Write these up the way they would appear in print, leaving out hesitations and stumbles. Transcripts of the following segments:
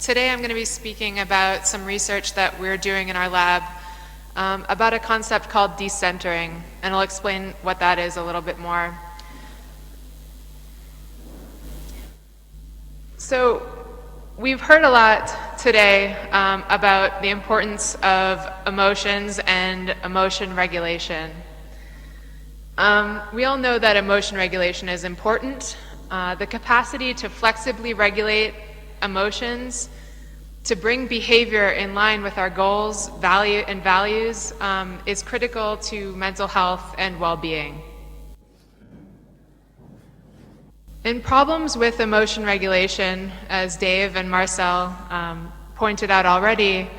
Today I'm going to be speaking about some research that we're doing in our lab about a concept called decentering, and I'll explain what that is a little bit more. So we've heard a lot today about the importance of emotions and emotion regulation. We all know that emotion regulation is important. The capacity to flexibly regulate emotions, to bring behavior in line with our goals, values, is critical to mental health and well-being. In problems with emotion regulation, as Dave and Marcel pointed out already,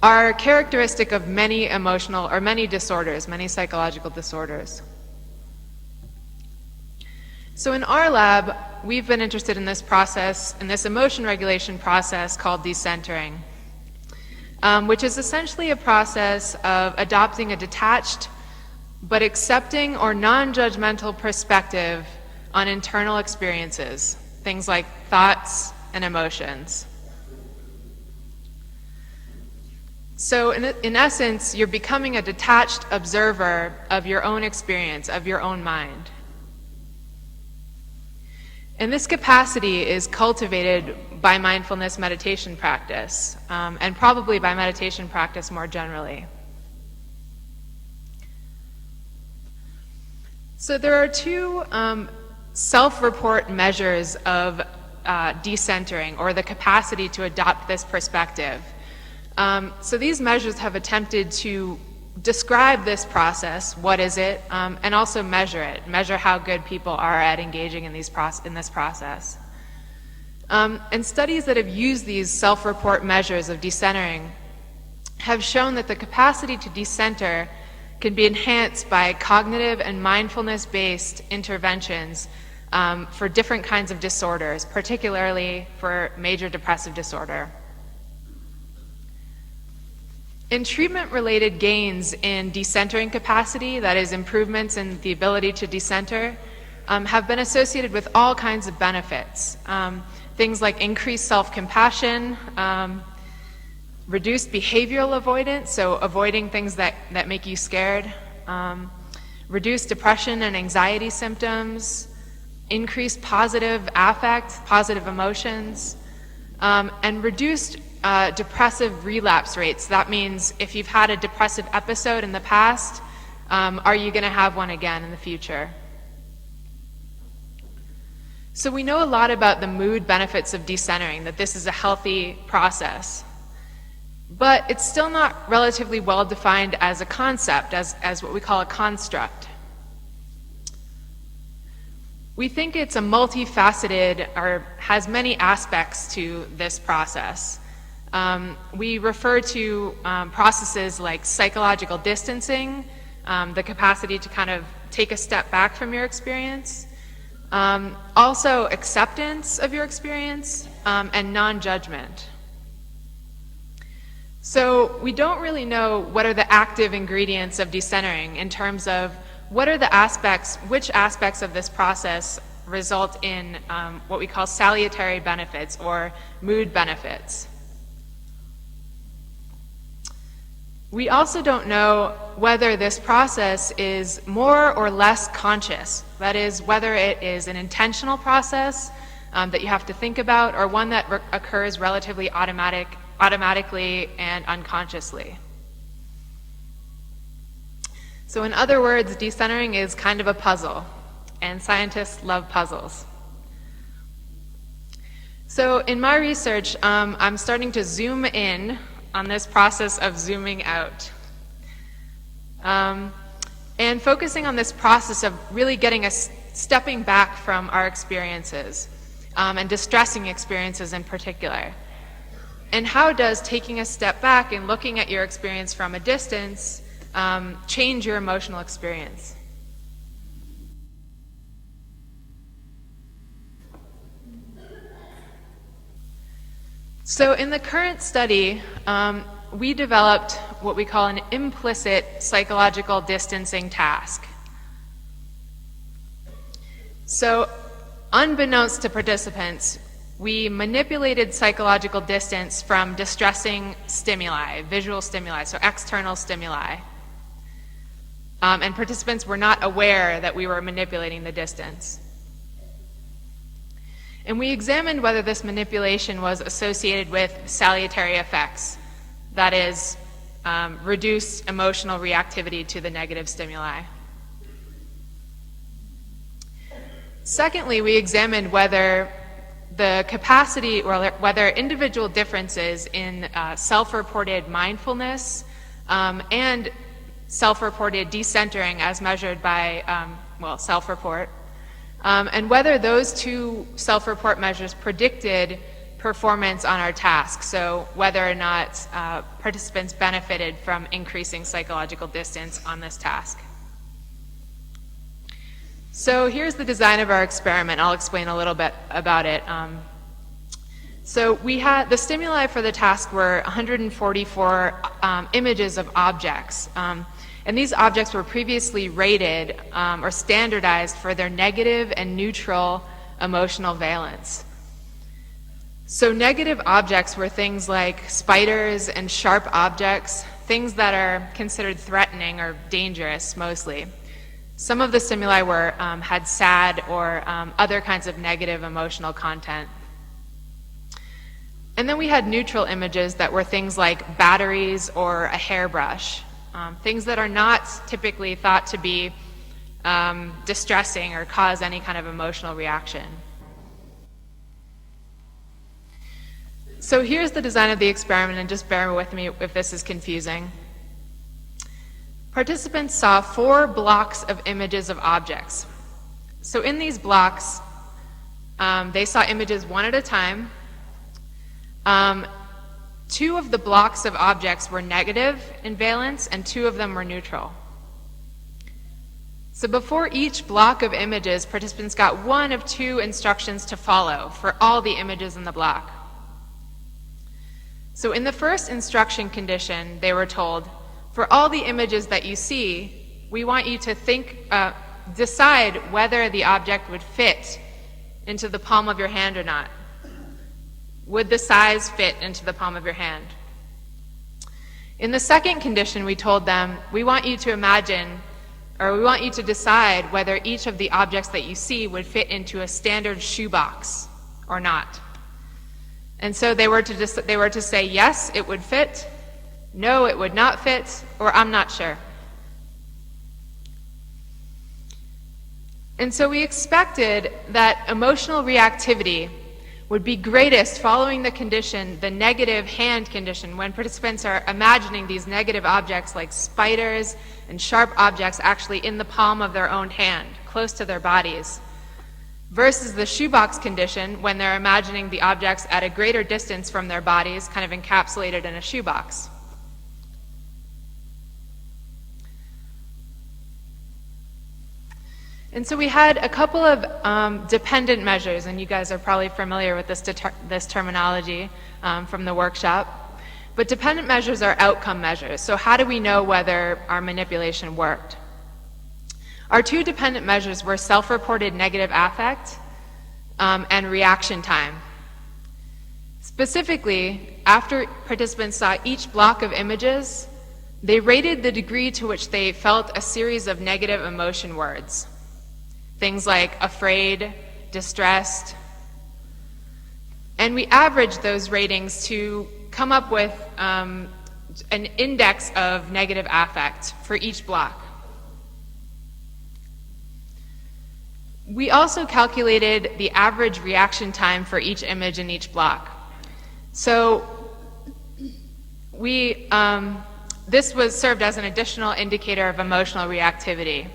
are characteristic of many disorders, many psychological disorders. So in our lab, we've been interested in this process, in this emotion regulation process called decentering, which is essentially a process of adopting a detached but accepting or non-judgmental perspective on internal experiences, things like thoughts and emotions. So in essence, you're becoming a detached observer of your own experience, of your own mind. And this capacity is cultivated by mindfulness meditation practice, and probably by meditation practice more generally. So there are two self-report measures of decentering, or the capacity to adopt this perspective. So these measures have attempted to describe this process, what is it, and also measure how good people are at engaging in this process. And studies that have used these self-report measures of decentering have shown that the capacity to decenter can be enhanced by cognitive and mindfulness-based interventions for different kinds of disorders, particularly for major depressive disorder. In treatment-related gains in decentering capacity, that is, improvements in the ability to decenter, have been associated with all kinds of benefits. Things like increased self-compassion, reduced behavioral avoidance, so avoiding things that make you scared, reduced depression and anxiety symptoms, increased positive affect, positive emotions, and reduced depressive relapse rates. That means if you've had a depressive episode in the past, are you going to have one again in the future? So we know a lot about the mood benefits of decentering, that this is a healthy process. But it's still not relatively well defined as a concept, as what we call a construct. We think it's a multifaceted, or has many aspects to this process. We refer to processes like psychological distancing, the capacity to kind of take a step back from your experience, also acceptance of your experience, and non-judgment. So we don't really know what are the active ingredients of decentering in terms of which aspects of this process result in what we call salutary benefits or mood benefits. We also don't know whether this process is more or less conscious. That is, whether it is an intentional process that you have to think about, or one that occurs relatively automatically and unconsciously. So in other words, decentering is kind of a puzzle, and scientists love puzzles. So in my research, I'm starting to zoom in on this process of zooming out. And focusing on this process of really stepping back from our experiences, and distressing experiences in particular. And how does taking a step back and looking at your experience from a distance change your emotional experience? So in the current study, we developed what we call an implicit psychological distancing task. So unbeknownst to participants, we manipulated psychological distance from distressing stimuli, visual stimuli, so external stimuli. And participants were not aware that we were manipulating the distance. And we examined whether this manipulation was associated with salutary effects, that is, reduced emotional reactivity to the negative stimuli. Secondly, we examined whether the capacity, or whether individual differences in self-reported mindfulness and self-reported decentering as measured by, self-report, and whether those two self-report measures predicted performance on our task, so whether or not participants benefited from increasing psychological distance on this task. So here's the design of our experiment. I'll explain a little bit about it. So we had, the stimuli for the task were 144 images of objects. And these objects were previously rated or standardized for their negative and neutral emotional valence. So negative objects were things like spiders and sharp objects, things that are considered threatening or dangerous mostly. Some of the stimuli had sad or other kinds of negative emotional content. And then we had neutral images that were things like batteries or a hairbrush, things that are not typically thought to be distressing or cause any kind of emotional reaction. So here's the design of the experiment, and just bear with me if this is confusing. Participants saw 4 blocks of images of objects. So in these blocks, they saw images one at a time. 2 of the blocks of objects were negative in valence, and 2 of them were neutral. So before each block of images, participants got 1 of 2 instructions to follow for all the images in the block. So in the first instruction condition, they were told, for all the images that you see, we want you to decide whether the object would fit into the palm of your hand or not. Would the size fit into the palm of your hand? In the second condition, we told them, we want you to imagine, or we want you to decide whether each of the objects that you see would fit into a standard shoebox or not. And so they were to say, yes, it would fit, no, it would not fit, or I'm not sure. And so we expected that emotional reactivity would be greatest following the condition, the negative hand condition, when participants are imagining these negative objects like spiders and sharp objects actually in the palm of their own hand, close to their bodies, versus the shoebox condition when they're imagining the objects at a greater distance from their bodies, kind of encapsulated in a shoebox. And so we had a couple of dependent measures, and you guys are probably familiar with this terminology from the workshop. But dependent measures are outcome measures. So how do we know whether our manipulation worked? Our 2 dependent measures were self-reported negative affect and reaction time. Specifically, after participants saw each block of images, they rated the degree to which they felt a series of negative emotion words. Things like afraid, distressed. And we averaged those ratings to come up with an index of negative affect for each block. We also calculated the average reaction time for each image in each block. So this was served as an additional indicator of emotional reactivity.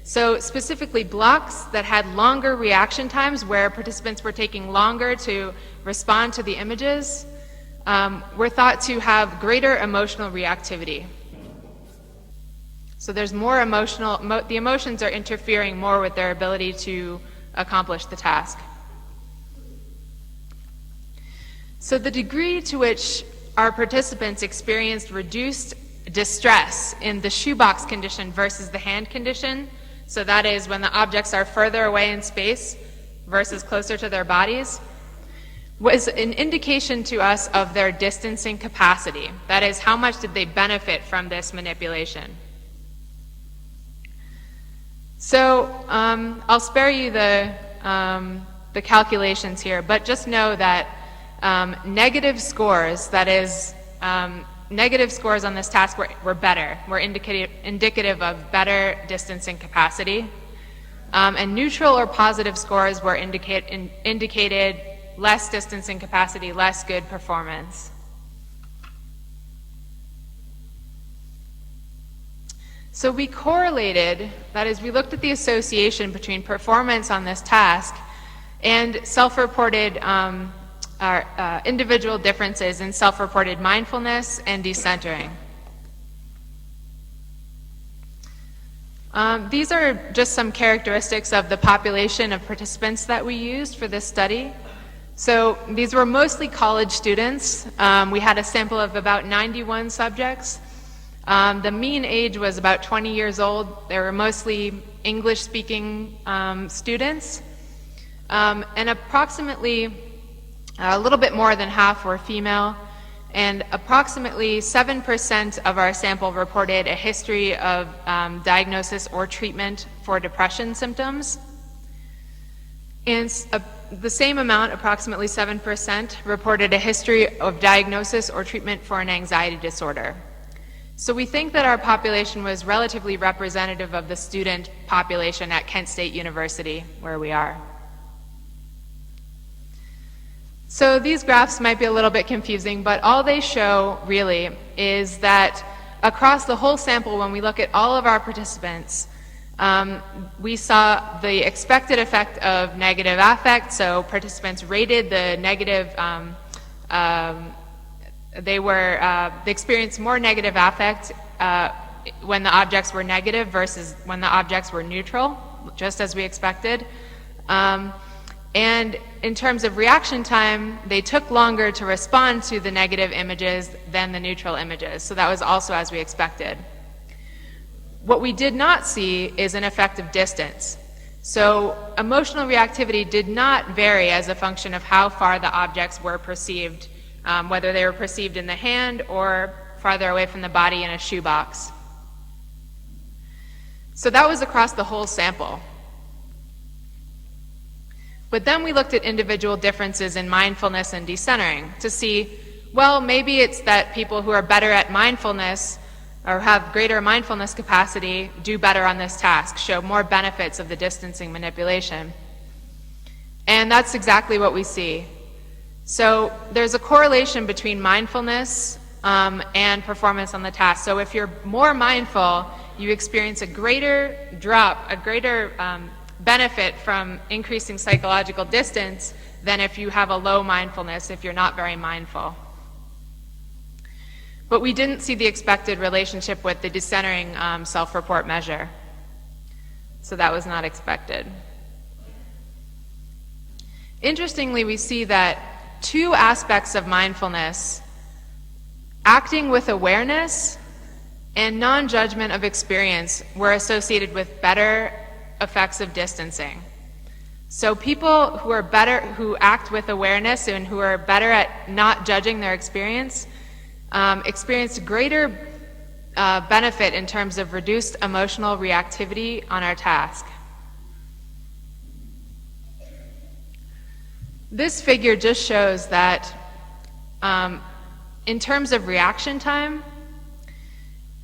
So specifically, blocks that had longer reaction times, where participants were taking longer to respond to the images, were thought to have greater emotional reactivity. So there's more the emotions are interfering more with their ability to accomplish the task. So the degree to which our participants experienced reduced distress in the shoebox condition versus the hand condition, so that is when the objects are further away in space versus closer to their bodies, was an indication to us of their distancing capacity. That is, how much did they benefit from this manipulation? So I'll spare you the calculations here, but just know that negative scores, that is, negative scores on this task were better, were indicative of better distancing capacity. And neutral or positive scores were indicated less distancing capacity, less good performance. So we correlated, that is, we looked at the association between performance on this task and self-reported individual differences in self-reported mindfulness and decentering. These are just some characteristics of the population of participants that we used for this study. So these were mostly college students. We had a sample of about 91 subjects. The mean age was about 20 years old. They were mostly English-speaking students. And approximately a little bit more than half were female. And approximately 7% of our sample reported a history of diagnosis or treatment for depression symptoms. And the same amount, approximately 7%, reported a history of diagnosis or treatment for an anxiety disorder. So we think that our population was relatively representative of the student population at Kent State University, where we are. So these graphs might be a little bit confusing, but all they show really is that across the whole sample, when we look at all of our participants, we saw the expected effect of negative affect. So participants rated the negative, they experienced more negative affect when the objects were negative versus when the objects were neutral, just as we expected. And in terms of reaction time, they took longer to respond to the negative images than the neutral images. So that was also as we expected. What we did not see is an effect of distance. So emotional reactivity did not vary as a function of how far the objects were perceived, whether they were perceived in the hand or farther away from the body in a shoebox. So that was across the whole sample. But then we looked at individual differences in mindfulness and decentering to see, well, maybe it's that people who are better at mindfulness or have greater mindfulness capacity do better on this task, show more benefits of the distancing manipulation. And that's exactly what we see. So there's a correlation between mindfulness and performance on the task. So if you're more mindful, you experience a greater drop, a greater benefit from increasing psychological distance than if you have a low mindfulness, if you're not very mindful. But we didn't see the expected relationship with the decentering self-report measure. So that was not expected. Interestingly, we see that two aspects of mindfulness, acting with awareness and non-judgment of experience, were associated with better effects of distancing. So people who are better, who act with awareness and who are better at not judging their experience, experienced greater benefit in terms of reduced emotional reactivity on our task. This figure just shows that in terms of reaction time,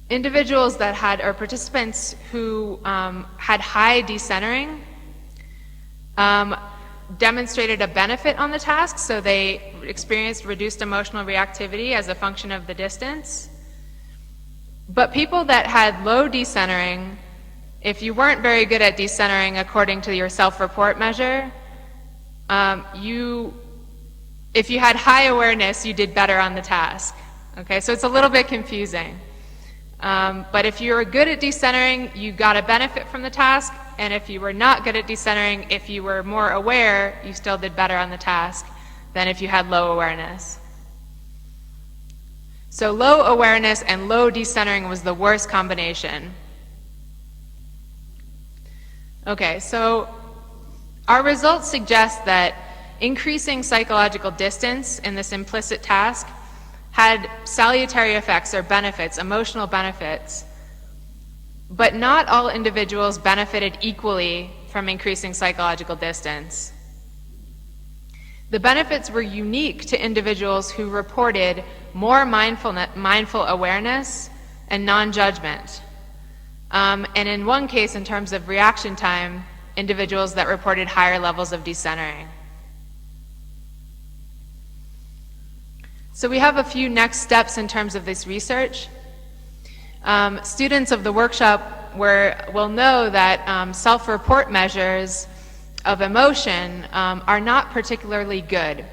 individuals that had, or participants who had high decentering demonstrated a benefit on the task, so they experienced reduced emotional reactivity as a function of the distance. But people that had low decentering, if you weren't very good at decentering according to your self-report measure, if you had high awareness, you did better on the task. Okay, so it's a little bit confusing. But if you were good at decentering, you got a benefit from the task, and if you were not good at decentering, if you were more aware, you still did better on the task than if you had low awareness. So low awareness and low decentering was the worst combination. Okay, so our results suggest that increasing psychological distance in this implicit task had salutary effects or benefits, emotional benefits, but not all individuals benefited equally from increasing psychological distance. The benefits were unique to individuals who reported more mindful awareness and non-judgment. And in one case, in terms of reaction time, individuals that reported higher levels of decentering. So we have a few next steps in terms of this research. Students of the workshop will know that self-report measures of emotion are not particularly good.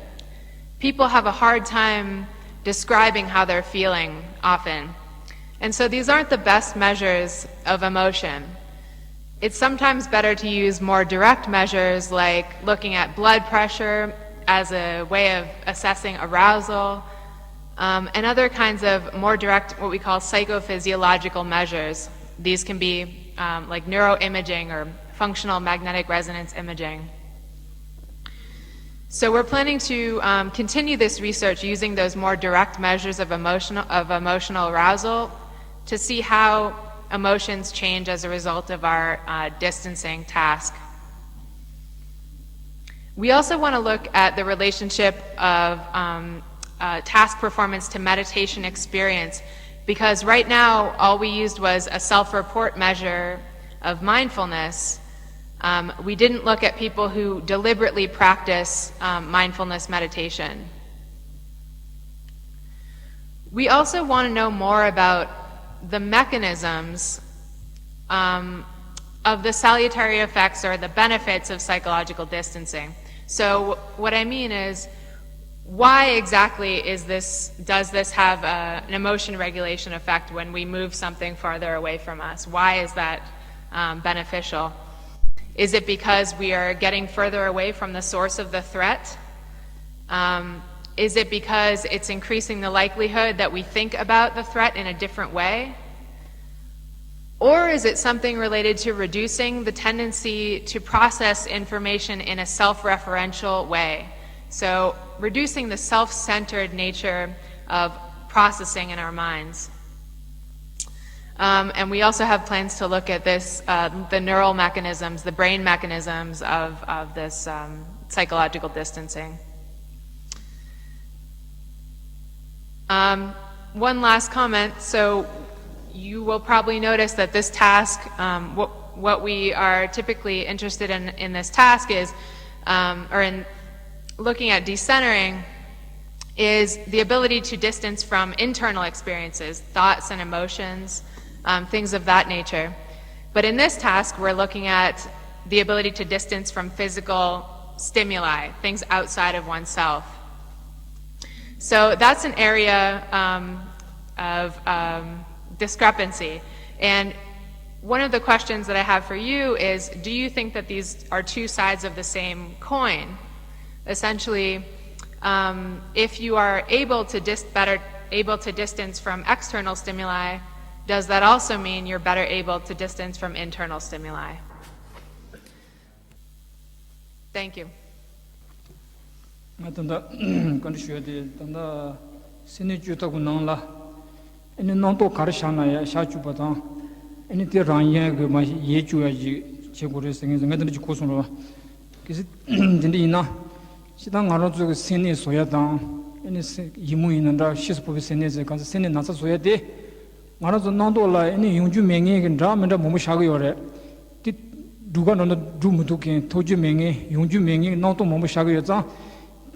People have a hard time describing how they're feeling often. And so these aren't the best measures of emotion. It's sometimes better to use more direct measures like looking at blood pressure as a way of assessing arousal, and other kinds of more direct, what we call psychophysiological measures. These can be like neuroimaging or functional magnetic resonance imaging. So we're planning to continue this research using those more direct measures of emotional arousal to see how emotions change as a result of our distancing task. We also want to look at the relationship of task performance to meditation experience, because right now all we used was a self-report measure of mindfulness. We didn't look at people who deliberately practice mindfulness meditation. We also want to know more about the mechanisms of the salutary effects or the benefits of psychological distancing. So what I mean is, why exactly does this have an emotion regulation effect when we move something farther away from us? Why is that beneficial? Is it because we are getting further away from the source of the threat? Is it because it's increasing the likelihood that we think about the threat in a different way? Or is it something related to reducing the tendency to process information in a self-referential way? So reducing the self-centered nature of processing in our minds. And we also have plans to look at this, the neural mechanisms, the brain mechanisms of this psychological distancing. One last comment. So you will probably notice that this task, what we are typically interested in this task is, or in looking at decentering, is the ability to distance from internal experiences, thoughts and emotions, things of that nature. But in this task, we're looking at the ability to distance from physical stimuli, things outside of oneself. So that's an area of discrepancy. And one of the questions that I have for you is, do you think that these are two sides of the same coin? Essentially, if you are better able to distance from external stimuli, does that also mean you're better able to distance from internal stimuli? Thank you.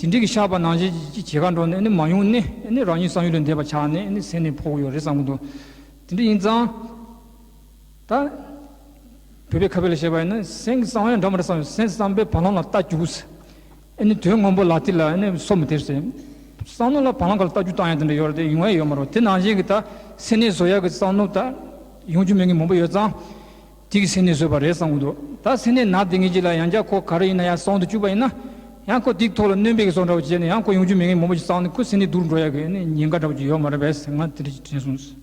진득이 샤바 나지 제간도네 네 마용네 네 라니 상유는 대바 차네 네 세네 포고요 레상도 진득 인자 다 베베 카벨 샤바는 생상연 담르상 생상베 바나나 따주스 네 되응ombo 라틸라 네 소메테세 상노라 바나갈 따주 따야는데 요르데 용에 요마로 테나지기다 세네 소야 그 상노다 용주명이 몸보 여자 디기 세네 소바 레상도 다 세네 나딩이지라 양자 코 가르이나야 상도 주바이나 양코 딕토로 냄베게 손으로 지네 양코 용주명이 몸이 싸우는 그 신이 둘러야 그네 인가다고 요 말에 생만 드리지 죄송스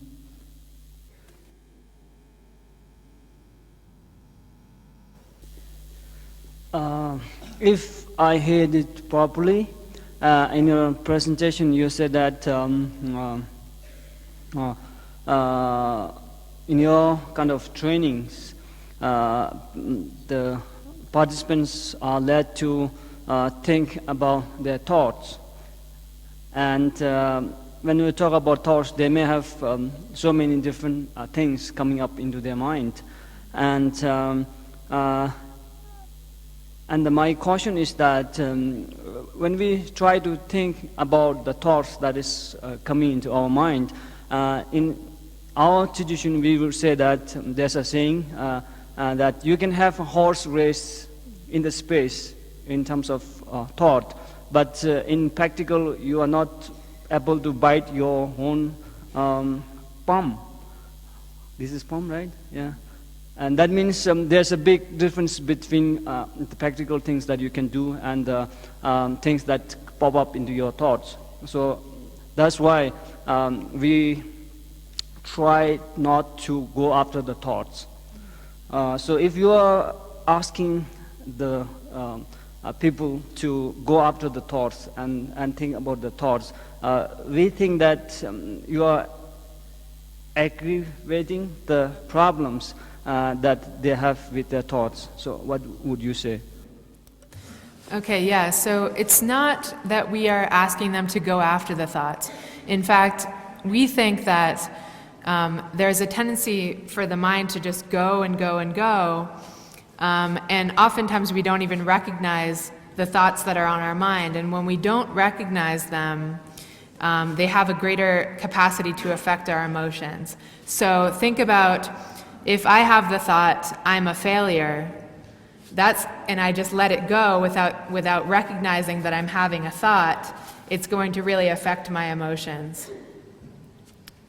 if I heard it properly, in your presentation you said that in your kind of trainings, the participants are led to think about their thoughts. And when we talk about thoughts, they may have so many different things coming up into their mind. And my caution is that when we try to think about the thoughts that is coming into our mind, in our tradition we will say that there's a saying that you can have a horse race in the space in terms of thought, but in practical you are not able to bite your own palm. This is palm, right? Yeah. And that means there's a big difference between the practical things that you can do and things that pop up into your thoughts. So that's why we try not to go after the thoughts. So if you are asking the people to go after the thoughts and think about the thoughts, we think that you are aggravating the problems that they have with their thoughts. So what would you say? Okay, yeah, so it's not that we are asking them to go after the thoughts. In fact, we think that there's a tendency for the mind to just go and go and go, and oftentimes we don't even recognize the thoughts that are on our mind, and when we don't recognize them, they have a greater capacity to affect our emotions. So think about, if I have the thought, I'm a failure, and I just let it go without recognizing that I'm having a thought, it's going to really affect my emotions.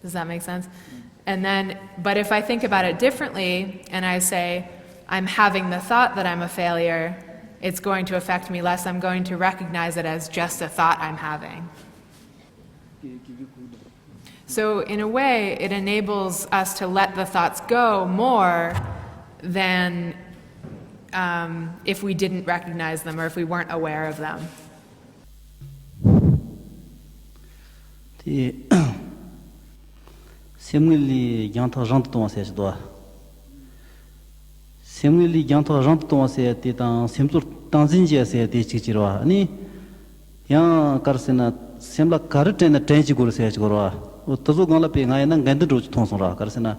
Does that make sense? But if I think about it differently, and I say, I'm having the thought that I'm a failure, it's going to affect me less. I'm going to recognize it as just a thought I'm having. So in a way, it enables us to let the thoughts go more than if we didn't recognize them or if we weren't aware of them. Similarly, Yanta Janton says, Similarly, Yanta Janton said, Simtur Tanzinja said, Chichiro, Ani Yan Karsena, Simla Karat and the Tangigur says, Gora, Utazugala Ping, I and Gandru Tonsora, Karsena.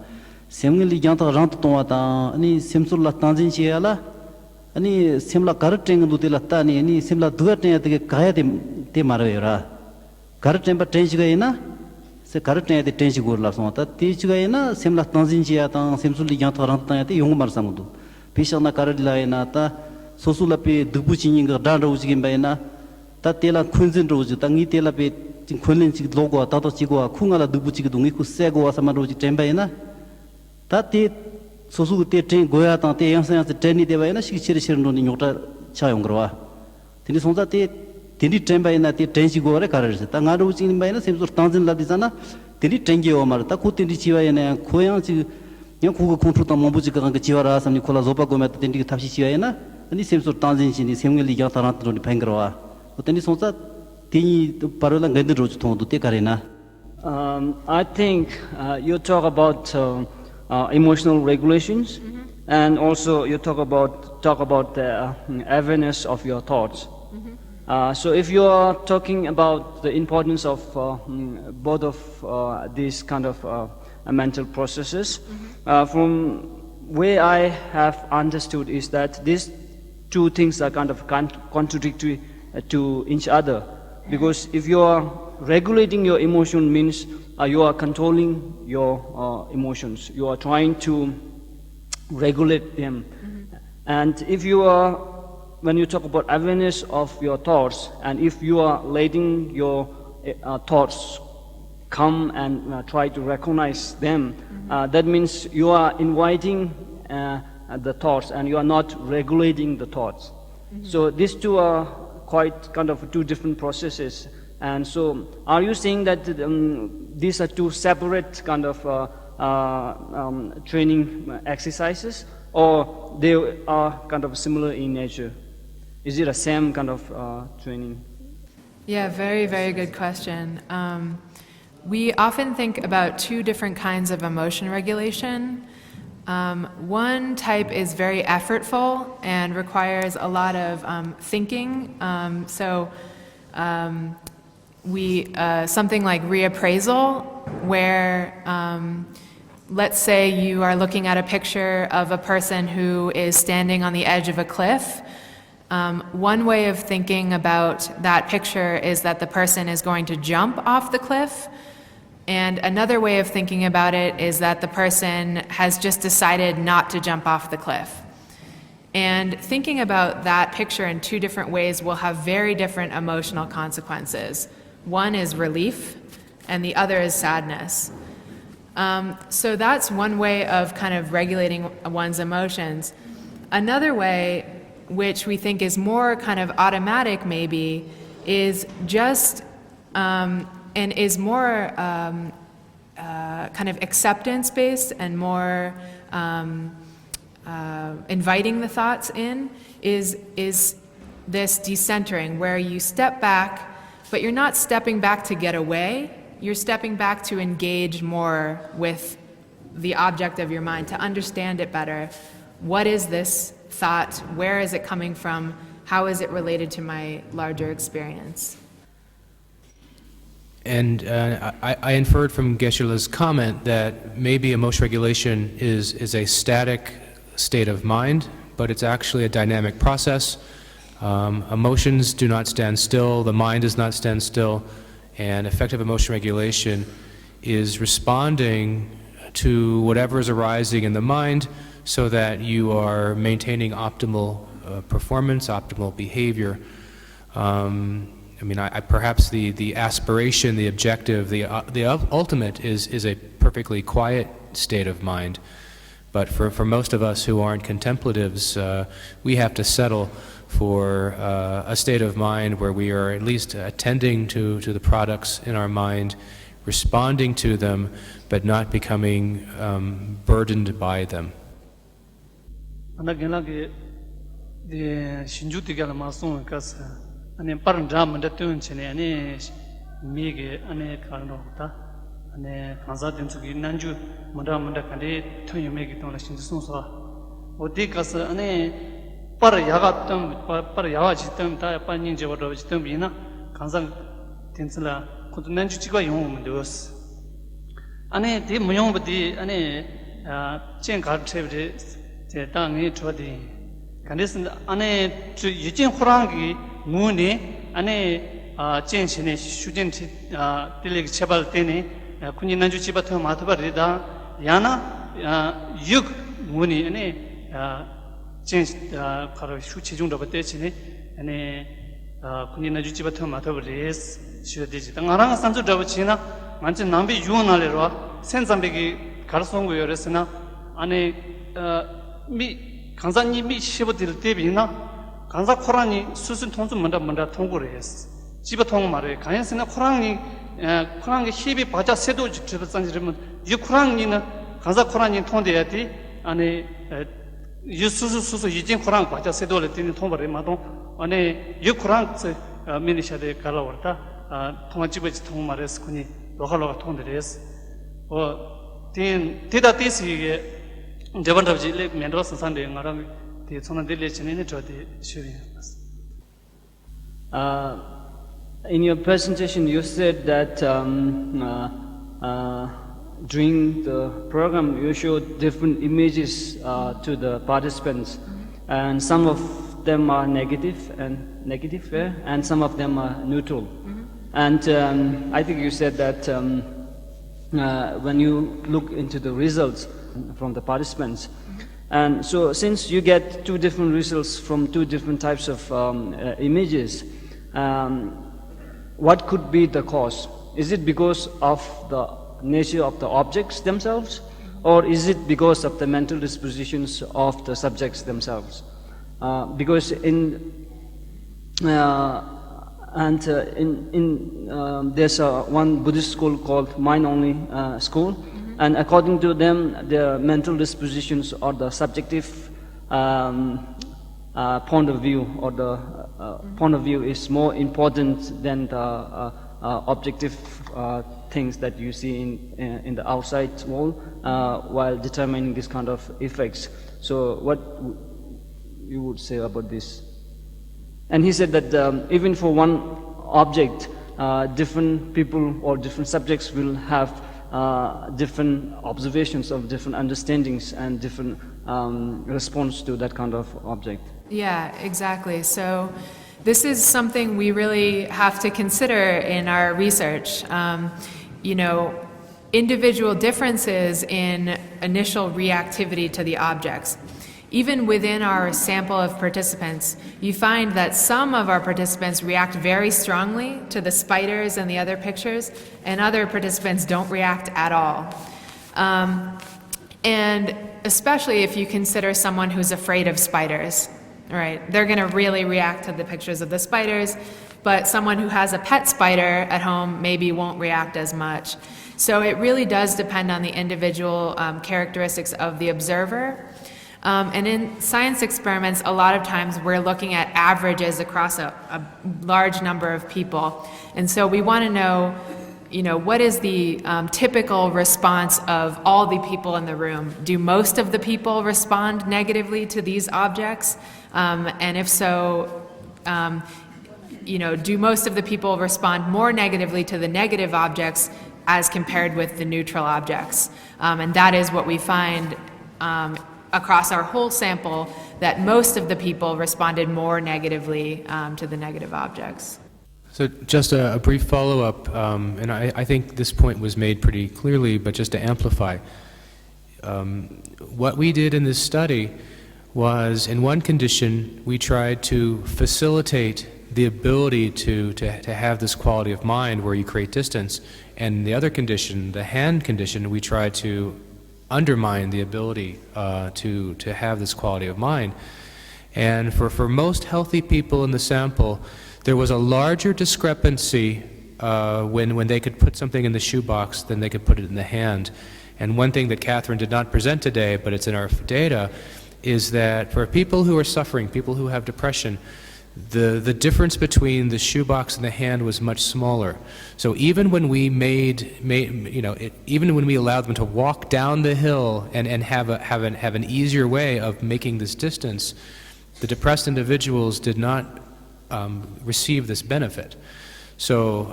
Similarly, Yanta Janton, Ani Simsula Tanzinjiala, Ani Simla Karating Lutilatani, any Simla Duating at the Kayati Timaravera. Karating but Tangigaina. Se karate de tenji gor la sonata teach gaina semla tanzin chia ta semsuli yang thoran ta te yong mar samudu pisana karad la ina ta sosula pe dubu chin ga dan ro ji baina ta tela khunjin ro ji ta ngi tela pe khunlin chi logo ta to chi go khunga la dubu chi dungi khu se go sama ro ji tembaina ta te sosu te ten goya ta te yang sa te ni de baina shi chir chir no ni nyota cha yong ro tini sonza te Tini tembaina te tenji gore kararse ta ngaru chin baina semsur tanzin la disana tini tengi omar ta ku tini chiwa ene khoyang chi yang ku ko ta mombu chi ka chiwara samni khola zopa go met tini thapsi chiwa ena ani semsur tanzin chi ni semngeli ya tarant ro ni phengrwa tini sonsa tini parola ngend ro thong du te karena. I think you talk about emotional regulations, and also you talk about the awareness of your thoughts. So if you are talking about the importance of both of these kind of mental processes, from where I have understood is that these two things are kind of contradictory to each other. Because if you are regulating your emotion means you are controlling your emotions. You are trying to regulate them. And if you are, when you talk about awareness of your thoughts, and if you are letting your thoughts come and try to recognize them, that means you are inviting the thoughts and you are not regulating the thoughts. So these two are quite kind of two different processes. And so are you saying that these are two separate kind of training exercises, or they are kind of similar in nature? Is it a same kind of training? Yeah, very, very good question. We often think about two different kinds of emotion regulation. One type is very effortful and requires a lot of thinking. Something like reappraisal, where let's say you are looking at a picture of a person who is standing on the edge of a cliff. One way of thinking about that picture is that the person is going to jump off the cliff. And another way of thinking about it is that the person has just decided not to jump off the cliff. And thinking about that picture in two different ways will have very different emotional consequences. One is relief, and the other is sadness. So that's one way of kind of regulating one's emotions. Another way, which we think is more kind of automatic maybe, is just and is more kind of acceptance-based and more inviting the thoughts in, is this decentering, where you step back, but you're not stepping back to get away, you're stepping back to engage more with the object of your mind, to understand it better. What is this thought? Where is it coming from? How is it related to my larger experience? And I inferred from Geshe-la's comment that maybe emotion regulation is a static state of mind, but it's actually a dynamic process. Emotions do not stand still, the mind does not stand still, and effective emotion regulation is responding to whatever is arising in the mind so that you are maintaining optimal performance, optimal behavior. Perhaps the aspiration, the objective, the ultimate is a perfectly quiet state of mind. But for most of us who aren't contemplatives, we have to settle for a state of mind where we are at least attending to the products in our mind, responding to them, but not becoming burdened by them. ane paran drama da tun chene ane mege ane karno ta ane kanza den su gi nanju manda kande thon yume gi ton la shin su so odi kas ane par yaga ji tam ta pa ning je wado ji tam bina kanza den sla khud nanju chi ga yong mun dos ane de muyong bdi ane chen gar chebe de ta ngi chodi kandes ane yijin khurang 무니 안에 젠신의 슈진 딜릭 제발 때네 군인 난주 집부터 마트바리다 야나 육 무니 안에 젠 가로 슈치 중도 버때치네 안에 군인 난주 집부터 마트바리스 슈되지 당아랑 산주 잡치나 만진 남비 유원하래로 센삼백이 가르송 거여랬으나 안에 미 강사님 미 시부들 때비나 간사 코란이 수순 통수 먼저 통고를 했어. 집어 통 말에 간연스나 코란이 힘이 바자 세도 집어san지면 이 코란이는 간사 코란이 통돼야지 안에 유수수 이진 코란 바자 세도를 되는 통벌에 마도 안에 이 코란 미니샤데 갈라월다 통화집에 통 말에서 군이 로컬로가 통들에서 대다 대시에 저번답지 맨더스 산데 나랑 in your presentation, you said that during the program, you showed different images to the participants, and some of them are negative, and some of them are neutral. And I think you said that when you look into the results from the participants, and so since you get two different results from two different types of images, what could be the cause? Is it because of the nature of the objects themselves, or is it because of the mental dispositions of the subjects themselves? Because there's one Buddhist school called mind-only school, and according to them, the mental dispositions or the subjective point of view, or the point of view is more important than the objective things that you see in the outside world while determining this kind of effects. So what you would say about this? And he said that even for one object, different people or different subjects will have different observations of different understandings and different response to that kind of object. Yeah, exactly. So this is something we really have to consider in our research. Individual differences in initial reactivity to the objects. Even within our sample of participants, you find that some of our participants react very strongly to the spiders and the other pictures, and other participants don't react at all. And especially if you consider someone who's afraid of spiders, right? They're going to really react to the pictures of the spiders, but someone who has a pet spider at home maybe won't react as much. So it really does depend on the individual characteristics of the observer. And in science experiments, a lot of times we're looking at averages across a large number of people. And so we want to know, what is the typical response of all the people in the room? Do most of the people respond negatively to these objects? And if so, do most of the people respond more negatively to the negative objects as compared with the neutral objects? And that is what we find across our whole sample, that most of the people responded more negatively to the negative objects. So just a brief follow-up, and I think this point was made pretty clearly, but just to amplify. What we did in this study was, in one condition, we tried to facilitate the ability to have this quality of mind where you create distance, and the other condition, the hand condition, we tried to undermine the ability to have this quality of mind. And for most healthy people in the sample, there was a larger discrepancy when they could put something in the shoebox than they could put it in the hand. And one thing that Kathrine did not present today, but it's in our data, is that for people who are suffering, people who have depression, the difference between the shoebox and the hand was much smaller. So even when we even when we allowed them to walk down the hill and have an easier way of making this distance, the depressed individuals did not receive this benefit. So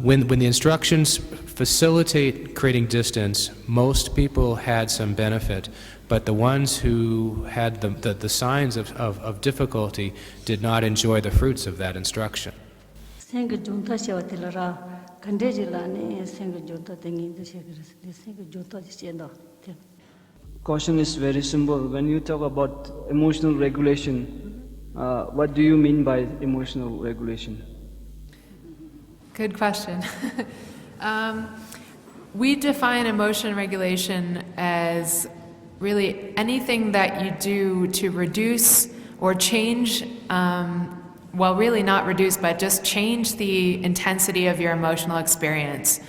when the instructions facilitate creating distance, most people had some benefit, but the ones who had the signs of difficulty did not enjoy the fruits of that instruction. Question is very simple. When you talk about emotional regulation, what do you mean by emotional regulation? Good question. We define emotion regulation as really anything that you do to reduce or change, really not reduce, but just change the intensity of your emotional experience.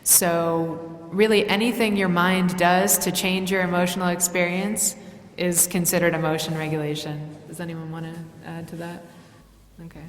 So really anything your mind does to change your emotional experience is considered emotion regulation. Does anyone want to add to that? Okay.